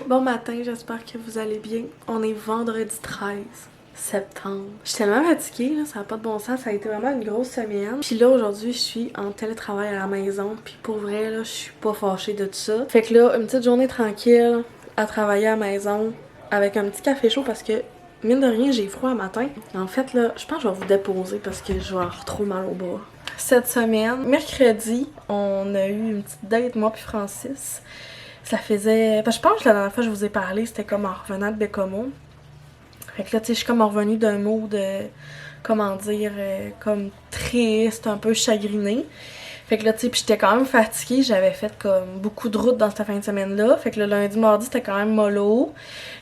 Bon matin, j'espère que vous allez bien. On est vendredi 13 septembre. Je suis tellement fatiguée, là, ça n'a pas de bon sens, ça a été vraiment une grosse semaine. Puis là, aujourd'hui, je suis en télétravail à la maison, puis pour vrai, là, je suis pas fâchée de tout ça. Fait que là, une petite journée tranquille à travailler à la maison avec un petit café chaud parce que, mine de rien, j'ai froid le matin. En fait, là, je pense que je vais vous déposer parce que je vais avoir trop mal au bras. Cette semaine, mercredi, on a eu une petite date, moi puis Francis. Ça faisait... je pense que la dernière fois que je vous ai parlé, c'était comme en revenant de Bécomo. Fait que là, tu sais, je suis comme revenue d'un mood de... comment dire... comme triste, un peu chagrinée. Fait que là, tu sais, puis j'étais quand même fatiguée. J'avais fait comme beaucoup de routes dans cette fin de semaine-là. Fait que le lundi, mardi, c'était quand même mollo.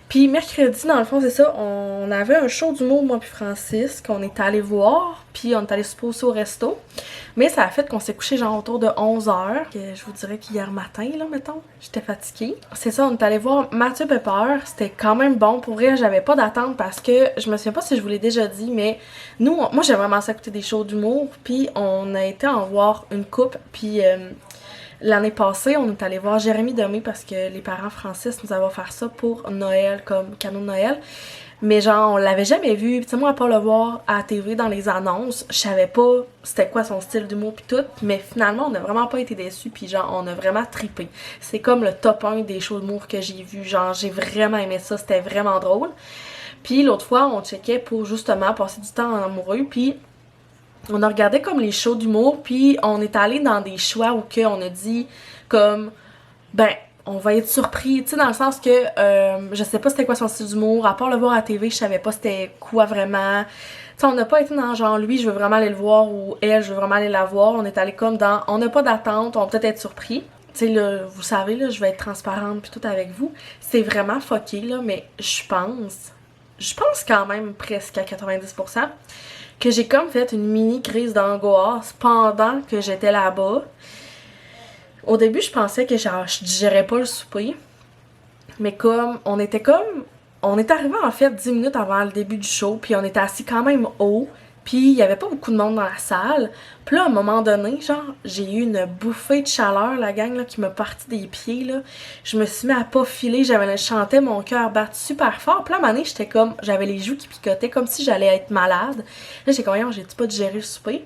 Puis mercredi, dans le fond, c'est ça, on avait un show d'humour, moi puis Francis, qu'on est allé voir, puis on est allé se poser au resto. Mais ça a fait qu'on s'est couché genre autour de 11h, que je vous dirais qu'hier matin, là, mettons, j'étais fatiguée. C'est ça, on est allé voir Mathieu Pepper, c'était quand même bon. Pour vrai, j'avais pas d'attente parce que, je me souviens pas si je vous l'ai déjà dit, mais nous, moi j'ai vraiment ça écouter des shows d'humour, puis on a été en voir une coupe, puis... l'année passée, on est allé voir Jérémy Demé parce que les parents Francis nous avaient offert ça pour Noël, comme cadeau de Noël. Mais genre, on l'avait jamais vu. Pis tu sais, moi, à part le voir à la TV dans les annonces, je savais pas c'était quoi son style d'humour pis tout. Mais finalement, on n'a vraiment pas été déçus pis genre, on a vraiment trippé. C'est comme le top 1 des shows d'humour que j'ai vu. Genre, j'ai vraiment aimé ça. C'était vraiment drôle. Puis l'autre fois, on checkait pour justement passer du temps en amoureux pis... on a regardé comme les shows d'humour, puis on est allé dans des choix où on a dit comme, ben, on va être surpris, tu sais, dans le sens que je sais pas c'était quoi son style d'humour, à part le voir à la TV, je savais pas c'était quoi vraiment. Tu sais, on n'a pas été dans genre, lui, je veux vraiment aller le voir, ou elle, je veux vraiment aller la voir. On est allé comme dans, on n'a pas d'attente, on va peut-être être surpris. Tu sais, là, vous savez, là, je vais être transparente puis tout avec vous. C'est vraiment fucké, là, mais je pense quand même presque à 90%, que j'ai comme fait une mini crise d'angoisse pendant que j'étais là-bas. Au début, je pensais que genre, je digérais pas le souper. Mais comme, on est arrivé en fait 10 minutes avant le début du show, puis on était assis quand même haut, puis il y avait pas beaucoup de monde dans la salle. Puis là, à un moment donné, genre, j'ai eu une bouffée de chaleur, la gang, là, qui m'a parti des pieds, là. Je me suis mis à pas filer, je chantais mon cœur battre super fort. Puis là, à un moment donné, j'étais comme, j'avais les joues qui picotaient, comme si j'allais être malade. Là, j'étais comme, j'ai pas digéré le souper.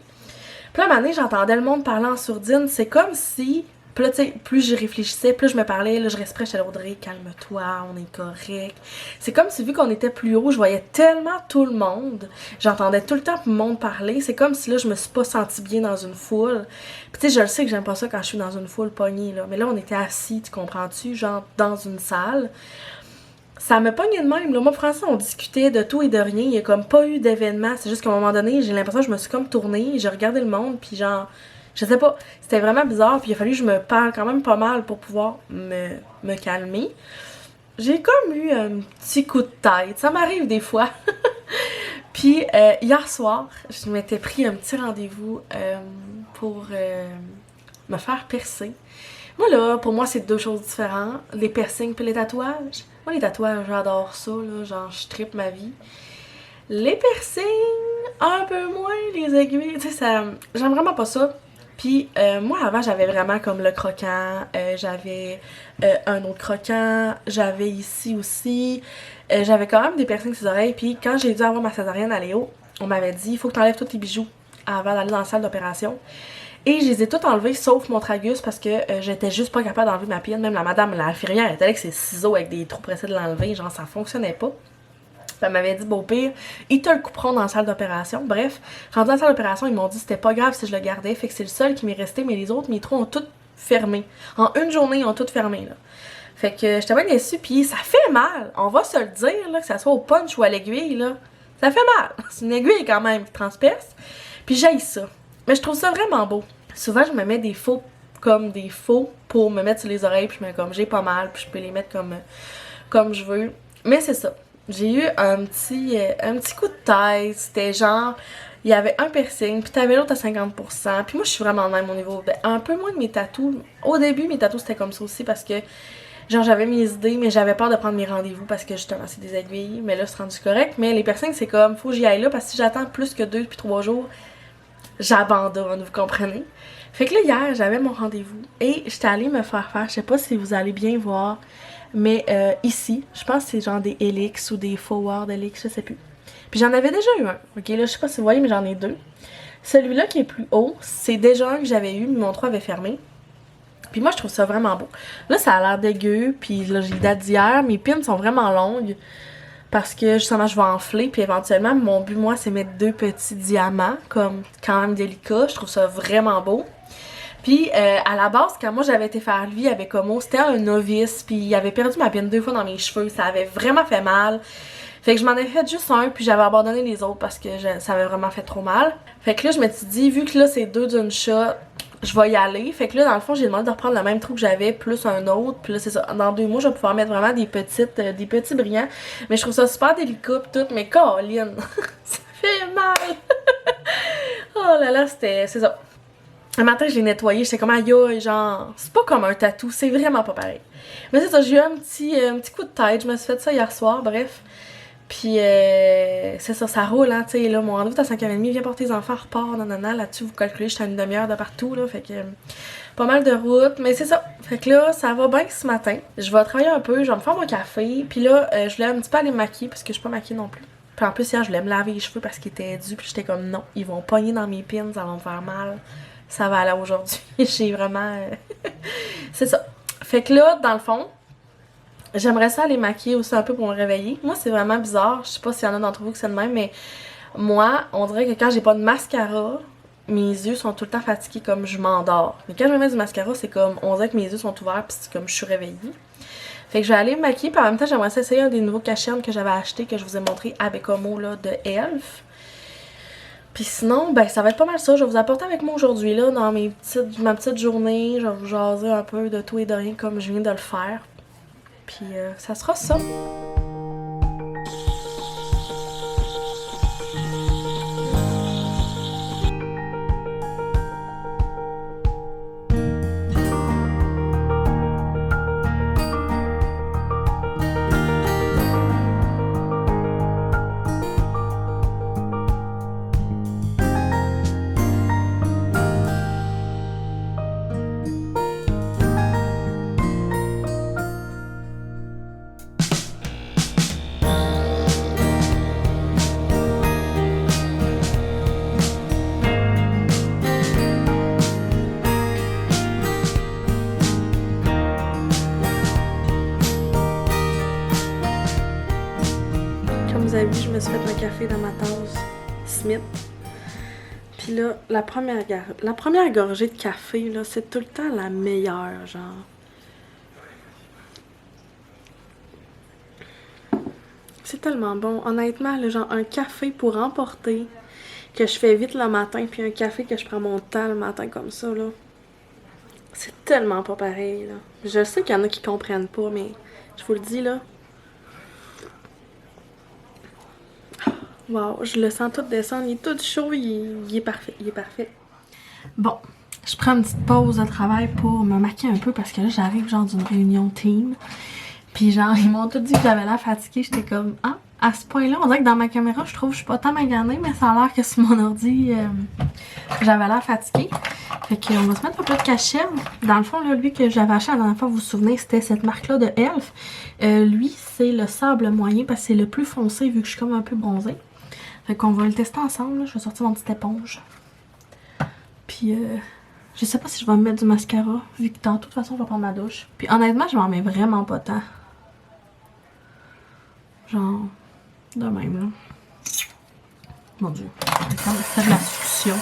Puis là, à un moment donné, j'entendais le monde parler en sourdine. C'est comme si... Puis là, tu sais, plus j'y réfléchissais, plus je me parlais, là, je respirais, j'étais là, Audrey, calme-toi, on est correct. C'est comme si, vu qu'on était plus haut, je voyais tellement tout le monde. J'entendais tout le temps le monde parler. C'est comme si, là, je me suis pas sentie bien dans une foule. Puis tu sais, je le sais que j'aime pas ça quand je suis dans une foule pognée, là. Mais là, on était assis, tu comprends-tu, genre, dans une salle. Ça me pognait de même, là. Moi, François, on discutait de tout et de rien. Il y a comme pas eu d'événement. C'est juste qu'à un moment donné, j'ai l'impression que je me suis comme tournée, j'ai regardé le monde, puis genre... je sais pas, c'était vraiment bizarre, puis il a fallu que je me parle quand même pas mal pour pouvoir me calmer. J'ai comme eu un petit coup de tête, ça m'arrive des fois. Puis hier soir, je m'étais pris un petit rendez-vous pour me faire percer. Moi là, pour moi c'est deux choses différentes, les piercings puis les tatouages. Moi les tatouages, j'adore ça, là, genre je trippe ma vie. Les piercings, un peu moins, les aiguilles, tu sais, ça, j'aime vraiment pas ça. Puis moi avant j'avais vraiment comme le croquant, j'avais un autre croquant, j'avais ici aussi, j'avais quand même des piercings sur les oreilles. Puis quand j'ai dû avoir ma césarienne à Léo, on m'avait dit il faut que tu enlèves tous tes bijoux avant d'aller dans la salle d'opération. Et je les ai tous enlevés sauf mon tragus parce que j'étais juste pas capable d'enlever ma pienne. Même la madame, la infirmière, elle était avec ses ciseaux avec des trous pressés de l'enlever, genre ça fonctionnait pas. Elle m'avait dit, bon, au pire, ils te le couperont dans la salle d'opération. Bref, rendu dans la salle d'opération, ils m'ont dit que c'était pas grave si je le gardais. Fait que c'est le seul qui m'est resté, mais les autres, mes trous ont tous fermé. En une journée, ils ont tous fermé, là. Fait que j'étais bien déçue, puis ça fait mal. On va se le dire, là, que ça soit au punch ou à l'aiguille, là. Ça fait mal. C'est une aiguille quand même qui transperce. Puis j'haïs ça. Mais je trouve ça vraiment beau. Souvent, je me mets des faux pour me mettre sur les oreilles, puis comme j'ai pas mal, puis je peux les mettre comme je veux. Mais c'est ça. J'ai eu un petit coup de tête, c'était genre, il y avait un piercing, puis t'avais l'autre à 50%, puis moi je suis vraiment de même au niveau, un peu moins de mes tatous. Au début, mes tatous c'était comme ça aussi parce que, genre j'avais mes idées, mais j'avais peur de prendre mes rendez-vous parce que justement c'est des aiguilles, mais là c'est rendu correct. Mais les piercings c'est comme, faut que j'y aille là parce que si j'attends plus que 2 puis 3 jours, j'abandonne, vous comprenez? Fait que là hier, j'avais mon rendez-vous et j'étais allée me faire, je sais pas si vous allez bien voir, Mais ici, je pense que c'est genre des Helix ou des Forward Helix, je sais plus. Puis j'en avais déjà eu un. Ok, là, je sais pas si vous voyez, mais j'en ai deux. Celui-là qui est plus haut, c'est déjà un que j'avais eu, mais mon trou avait fermé. Puis moi, je trouve ça vraiment beau. Là, ça a l'air dégueu, puis là, j'ai date d'hier. Mes pins sont vraiment longues parce que justement, je vais enfler. Puis éventuellement, mon but, moi, c'est mettre 2 petits diamants, comme quand même délicats. Je trouve ça vraiment beau. Puis à la base, quand moi j'avais été faire lui avec Homo, c'était un novice, puis il avait perdu ma pin 2 fois dans mes cheveux. Ça avait vraiment fait mal. Fait que je m'en ai fait juste un, puis j'avais abandonné les autres parce que ça avait vraiment fait trop mal. Fait que là, je me suis dit, vu que là, c'est 2 d'une shot, je vais y aller. Fait que là, dans le fond, j'ai demandé de reprendre le même trou que j'avais, plus un autre. Puis là, c'est ça. Dans 2 mois, je vais pouvoir mettre vraiment des petits brillants. Mais je trouve ça super délicat pis tout. Mais Caroline, ça fait mal. Oh là là, c'est ça. Un matin, je l'ai nettoyé. J'étais comme, aïe, genre, c'est pas comme un tatou. C'est vraiment pas pareil. Mais c'est ça, j'ai eu un petit coup de tête. Je me suis fait ça hier soir, bref. Puis c'est ça, ça roule, hein, tu sais, là, mon rendez-vous est à 5h30, viens porter les enfants, repart, nanana, là-dessus, vous calculez, j'étais à une demi-heure de partout, là, fait que pas mal de route, mais c'est ça, fait que là, ça va bien ce matin, je vais travailler un peu, je vais me faire mon café, puis là, je voulais un petit peu aller me maquiller, parce que je suis pas maquillée non plus. Puis en plus, hier, je voulais me laver les cheveux parce qu'ils étaient durs, puis j'étais comme, non, ils vont pogner dans mes pins, ça va me faire mal, ça va aller aujourd'hui, j'ai vraiment... c'est ça. Fait que là, dans le fond, j'aimerais ça aller maquiller aussi un peu pour me réveiller. Moi, c'est vraiment bizarre. Je sais pas s'il y en a d'entre vous que c'est le même, mais moi, on dirait que quand j'ai pas de mascara, mes yeux sont tout le temps fatigués comme je m'endors. Mais quand je me mets du mascara, c'est comme, on dirait que mes yeux sont ouverts pis c'est comme je suis réveillée. Fait que je vais aller me maquiller, puis en même temps, j'aimerais ça essayer un des nouveaux cachernes que j'avais acheté, que je vous ai montré avec Homo, là, de Elf. Puis sinon, ben ça va être pas mal ça. Je vais vous apporter avec moi aujourd'hui, là, dans ma petite journée. Je vais vous jaser un peu de tout et de rien comme je viens de le faire. Puis ça sera ça. Vous avez vu, je me suis fait un café dans ma tasse Smith. Puis là, la première gorgée de café, là, c'est tout le temps la meilleure, genre. C'est tellement bon. Honnêtement, là, genre un café pour emporter, que je fais vite le matin, puis un café que je prends mon temps le matin comme ça, là. C'est tellement pas pareil, là. Je sais qu'il y en a qui comprennent pas, mais je vous le dis, là. Wow, je le sens tout descendre, il est tout chaud, il est parfait, il est parfait. Bon, je prends une petite pause de travail pour me maquiller un peu parce que là j'arrive genre d'une réunion team. Puis genre ils m'ont tout dit que j'avais l'air fatiguée, j'étais comme ah, à ce point-là, on dirait que dans ma caméra je trouve que je suis pas tant maganée, mais ça a l'air que sur mon ordi j'avais l'air fatiguée. Fait qu'on va se mettre un peu de cachet. Dans le fond, là, lui que j'avais acheté la dernière fois, vous vous souvenez, c'était cette marque-là de Elf. Lui, c'est le sable moyen parce que c'est le plus foncé vu que je suis comme un peu bronzée. Fait qu'on va le tester ensemble, là. Je vais sortir mon petite éponge. Puis je sais pas si je vais me mettre du mascara, vu que de toute façon je vais prendre ma douche. Puis honnêtement, je m'en mets vraiment pas tant. Genre, de même là. Mon dieu, c'est de la succion.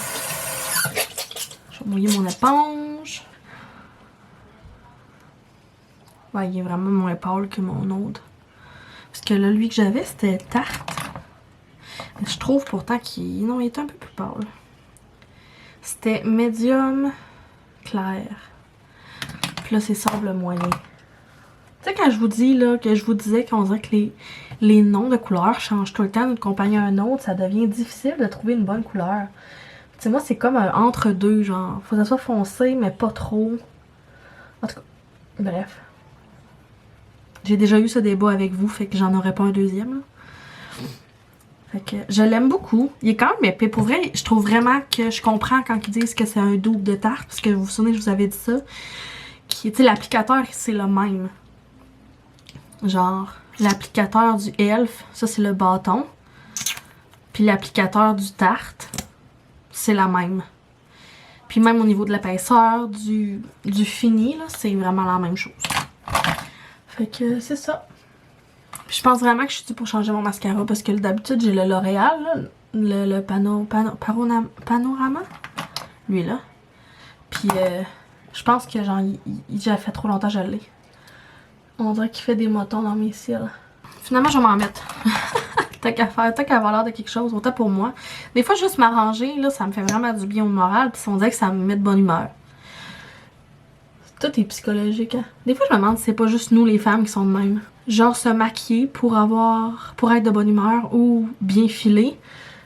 Je vais mouiller mon éponge. Ouais, il est vraiment moins pâle que mon autre. Parce que là, lui que j'avais, c'était tarte. Je trouve pourtant qu'il... Non, il est un peu plus pâle. C'était médium clair. Puis là, c'est sable moyen. Tu sais, quand je vous dis, là, que je vous disais qu'on dirait que les noms de couleurs changent tout le temps d'une compagnie à une autre, ça devient difficile de trouver une bonne couleur. Tu sais, moi, c'est comme un entre-deux, genre. Faut que ça soit foncé, mais pas trop. En tout cas, bref. J'ai déjà eu ce débat avec vous, fait que j'en aurais pas un deuxième, là. Fait que je l'aime beaucoup. Il est quand même épais. Pour vrai, je trouve vraiment que je comprends quand ils disent que c'est un double de tarte. Parce que vous vous souvenez, je vous avais dit ça. Tu sais, l'applicateur, c'est le même. Genre, l'applicateur du Elf, ça c'est le bâton. Puis l'applicateur du Tarte, c'est la même. Puis même au niveau de l'épaisseur, du fini, là, c'est vraiment la même chose. Fait que c'est ça. Puis je pense vraiment que je suis due pour changer mon mascara parce que d'habitude j'ai le L'Oréal, là, le Panorama. Lui là. Puis je pense que genre, il a fait trop longtemps que je l'ai. On dirait qu'il fait des motons dans mes cils. Finalement, je vais m'en mettre. Tant qu'à faire, tant qu'à avoir l'air de quelque chose, autant pour moi. Des fois, juste m'arranger, là, ça me fait vraiment du bien au moral, puis on dirait que ça me met de bonne humeur. Tout est psychologique, hein. Des fois, je me demande si c'est pas juste nous, les femmes, qui sont de même. Genre, se maquiller pour être de bonne humeur ou bien filer.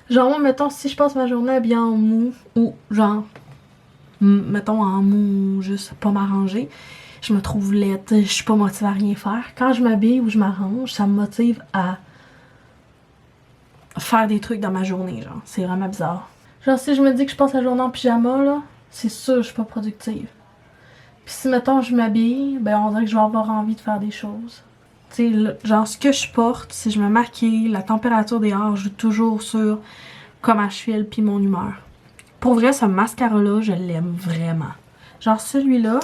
Genre, moi, mettons, si je passe ma journée bien en mou, ou genre, mettons en mou, juste pas m'arranger, je me trouve laide, je suis pas motivée à rien faire. Quand je m'habille ou je m'arrange, ça me motive à faire des trucs dans ma journée, genre. C'est vraiment bizarre. Genre, si je me dis que je passe la journée en pyjama, là, c'est sûr que je suis pas productive. Puis si, mettons, je m'habille, ben on dirait que je vais avoir envie de faire des choses. Tu sais, genre, ce que je porte, si je me maquille, la température dehors, je joue toujours sur comment je file puis mon humeur. Pour vrai, ce mascara-là, je l'aime vraiment. Genre, celui-là,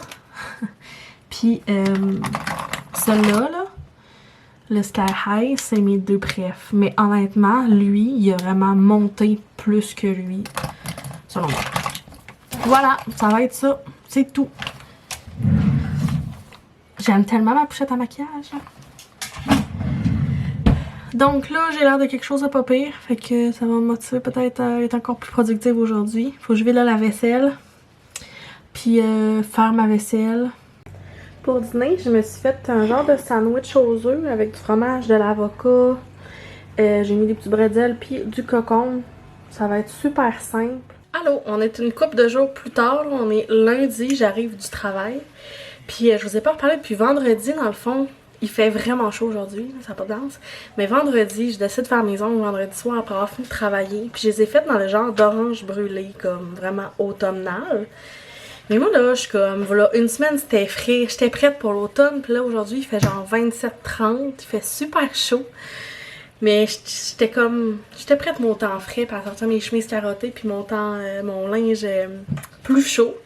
puis celui-là, là, le Sky High, c'est mes deux préfs. Mais honnêtement, lui, il a vraiment monté plus que lui, selon moi. Voilà, ça va être ça. C'est tout. J'aime tellement ma pochette à maquillage. Donc là, j'ai l'air de quelque chose de pas pire. Fait que ça va me motiver peut-être à être encore plus productive aujourd'hui. Faut que je vide la vaisselle. Puis faire ma vaisselle. Pour dîner, je me suis fait un genre de sandwich aux œufs avec du fromage, de l'avocat. J'ai mis des petits bretzels puis du cocon. Ça va être super simple. Allô, on est une couple de jours plus tard. Là, on est lundi, j'arrive du travail. Puis je vous ai pas reparlé depuis vendredi, dans le fond. Il fait vraiment chaud aujourd'hui, ça n'a pas de danse. Mais vendredi, je décide de faire mes ongles vendredi soir après avoir fini de travailler. Puis je les ai faites dans le genre d'orange brûlé, comme vraiment automnal. Mais moi là, je suis comme, voilà, une semaine c'était frais, j'étais prête pour l'automne. Puis là aujourd'hui, il fait genre 27-30, il fait super chaud. Mais j'étais prête mon temps frais, pour sortir mes chemises carottées, puis mon linge plus chaud.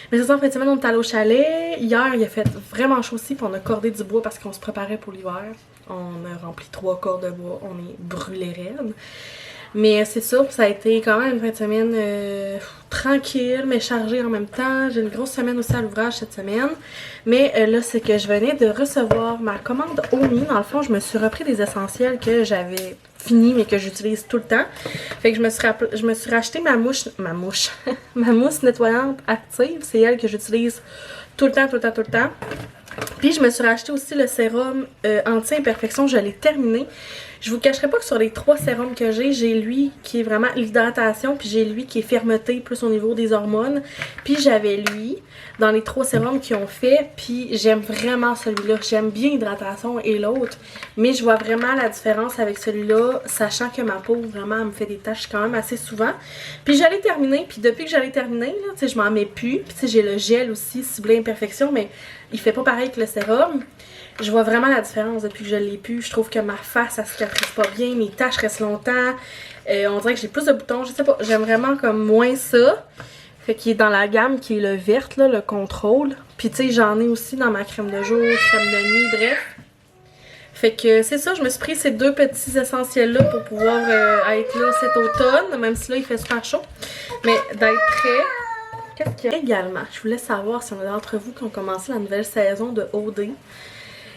Mais c'est ça, en fait, semaine, on est allé au chalet. Hier, il a fait vraiment chaud aussi, puis on a cordé du bois parce qu'on se préparait pour l'hiver. On a rempli 3 cordes de bois, on est brûlés raides. Mais c'est ça, ça a été quand même une fin de semaine tranquille, mais chargée en même temps. J'ai une grosse semaine aussi à l'ouvrage cette semaine. Mais là, c'est que je venais de recevoir ma commande Omi. Dans le fond, je me suis repris des essentiels que j'avais finis, mais que j'utilise tout le temps. Fait que je me suis racheté ma mousse nettoyante active. C'est elle que j'utilise tout le temps. Puis je me suis racheté aussi le sérum anti-imperfection. Je l'ai terminé. Je vous cacherai pas que sur les 3 sérums que j'ai lui qui est vraiment l'hydratation, puis j'ai lui qui est fermeté plus au niveau des hormones. Puis j'avais lui dans les 3 sérums qui ont fait, puis j'aime vraiment celui-là. J'aime bien l'hydratation et l'autre, mais je vois vraiment la différence avec celui-là, sachant que ma peau vraiment elle me fait des taches quand même assez souvent. Puis j'allais terminer, puis depuis que j'allais terminer, là, tu sais, je m'en mets plus. Puis tu sais, j'ai le gel aussi ciblé imperfection, mais il fait pas pareil que le sérum. Je vois vraiment la différence depuis que je l'ai pu. Je trouve que ma face, elle cicatrise pas bien. Mes taches restent longtemps. On dirait que j'ai plus de boutons. Je sais pas, j'aime vraiment comme moins ça. Fait qu'il est dans la gamme qui est le vert, là, le contrôle. Puis tu sais, j'en ai aussi dans ma crème de jour, crème de nuit, bref. Fait que c'est ça, je me suis pris ces 2 petits essentiels-là pour pouvoir être là cet automne. Même si là, il fait super chaud. Mais d'être prêt. Qu'est-ce qu'il y a également? Je voulais savoir si on a d'entre vous qui ont commencé la nouvelle saison de OD.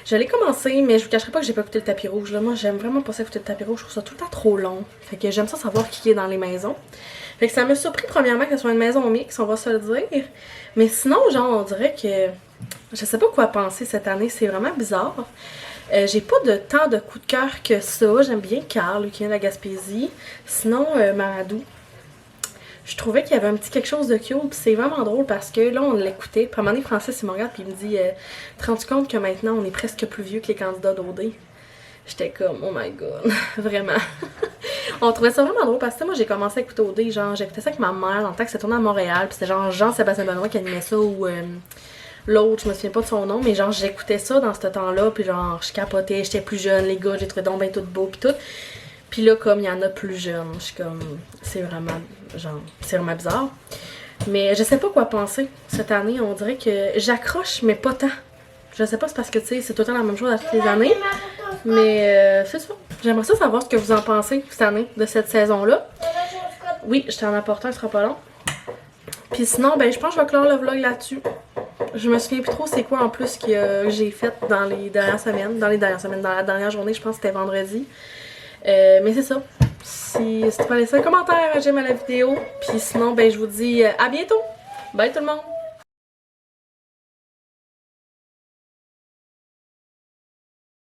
Je l'ai commencé, mais je vous cacherai pas que j'ai pas écouté le tapis rouge. Là. Moi, j'aime vraiment pas ça écouter le tapis rouge. Je trouve ça tout le temps trop long. Fait que j'aime ça savoir qui est dans les maisons. Fait que ça m'a surpris premièrement que ce soit une maison mixte, on va se le dire. Mais sinon, genre, on dirait que je sais pas quoi penser cette année. C'est vraiment bizarre. J'ai pas de tant de coup de cœur que ça. J'aime bien Carl, qui vient de la Gaspésie. Sinon, Maradou. Je trouvais qu'il y avait un petit quelque chose de cute, puis c'est vraiment drôle parce que là on l'écoutait, puis à un moment donné Francis il me regarde puis il me dit te rends-tu compte que maintenant on est presque plus vieux que les candidats d'OD? J'étais comme oh my god, vraiment. On trouvait ça vraiment drôle parce que moi j'ai commencé à écouter OD, genre j'écoutais ça avec ma mère dans le temps que c'était tourné à Montréal, puis c'était genre Jean-Sébastien Benoît qui animait ça ou l'autre, je me souviens pas de son nom, mais genre j'écoutais ça dans ce temps-là, puis genre je capotais, j'étais plus jeune, les gars, j'ai trouvé donc ben tout beau pis tout. Puis là, comme il y en a plus jeunes, je suis comme, c'est vraiment bizarre. Mais je sais pas quoi penser cette année, on dirait que j'accroche, mais pas tant. Je sais pas, c'est parce que tu sais, c'est tout le temps la même chose à toutes les années. Mais c'est ça. J'aimerais ça savoir ce que vous en pensez cette année, de cette saison-là. Oui, je t'en apporte un, ce sera pas long. Puis sinon, ben je pense que je vais clore le vlog là-dessus. Je me souviens plus trop c'est quoi en plus que j'ai fait dans les dernières semaines. Dans la dernière journée, je pense que c'était vendredi. Mais c'est ça. Si tu peux laisser un commentaire, j'aime la vidéo. Puis sinon, ben je vous dis à bientôt. Bye tout le monde!